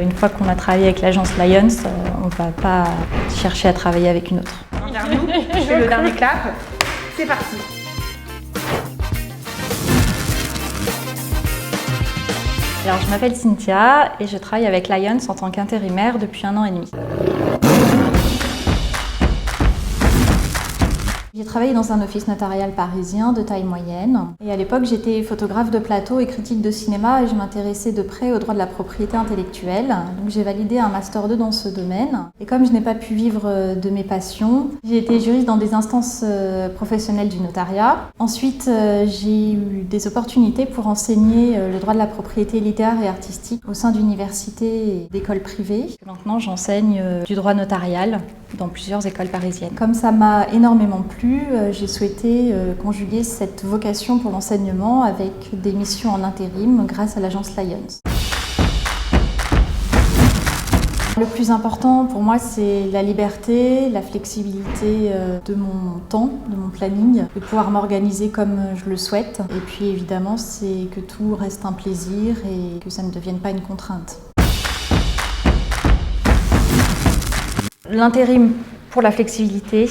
Une fois qu'on a travaillé avec l'agence Lions, on ne va pas chercher à travailler avec une autre. Vers nous, je fais le dernier clap. C'est parti. Alors, je m'appelle Cynthia et je travaille avec Lions en tant qu'intérimaire depuis 1 an et demi. J'ai travaillé dans un office notarial parisien de taille moyenne. Et à l'époque, j'étais photographe de plateau et critique de cinéma et je m'intéressais de près aux droits de la propriété intellectuelle. Donc j'ai validé un Master 2 dans ce domaine. Et comme je n'ai pas pu vivre de mes passions, j'ai été juriste dans des instances professionnelles du notariat. Ensuite, j'ai eu des opportunités pour enseigner le droit de la propriété littéraire et artistique au sein d'universités et d'écoles privées. Maintenant, j'enseigne du droit notarial dans plusieurs écoles parisiennes. Comme ça m'a énormément plu, j'ai souhaité conjuguer cette vocation pour l'enseignement avec des missions en intérim grâce à l'agence Lions. Le plus important pour moi, c'est la liberté, la flexibilité de mon temps, de mon planning, de pouvoir m'organiser comme je le souhaite. Et puis évidemment, c'est que tout reste un plaisir et que ça ne devienne pas une contrainte. L'intérim pour la flexibilité,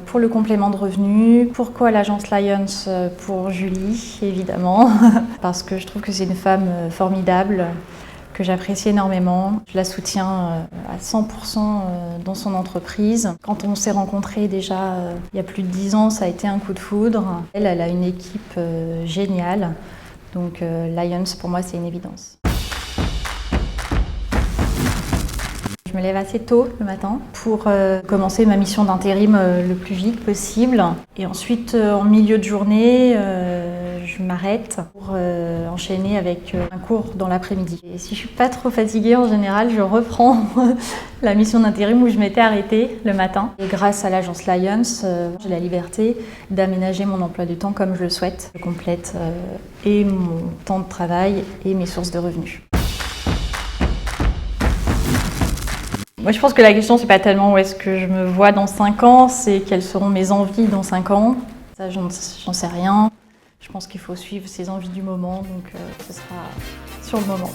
pour le complément de revenus. Pourquoi l'agence Lions? Pour Julie, évidemment, parce que je trouve que c'est une femme formidable, que j'apprécie énormément. Je la soutiens à 100% dans son entreprise. Quand on s'est rencontrés déjà il y a plus de 10 ans, ça a été un coup de foudre. Elle a une équipe géniale, donc Lions pour moi c'est une évidence. Je me lève assez tôt le matin pour commencer ma mission d'intérim le plus vite possible. Et ensuite, en milieu de journée, je m'arrête pour enchaîner avec un cours dans l'après-midi. Et si je suis pas trop fatiguée, en général, je reprends la mission d'intérim où je m'étais arrêtée le matin. Et grâce à l'agence Lions, j'ai la liberté d'aménager mon emploi du temps comme je le souhaite. Je complète et mon temps de travail et mes sources de revenus. Moi, je pense que la question, c'est pas tellement où est-ce que je me vois dans 5 ans, c'est quelles seront mes envies dans 5 ans. Ça, j'en sais rien. Je pense qu'il faut suivre ses envies du moment, donc ce sera sur le moment.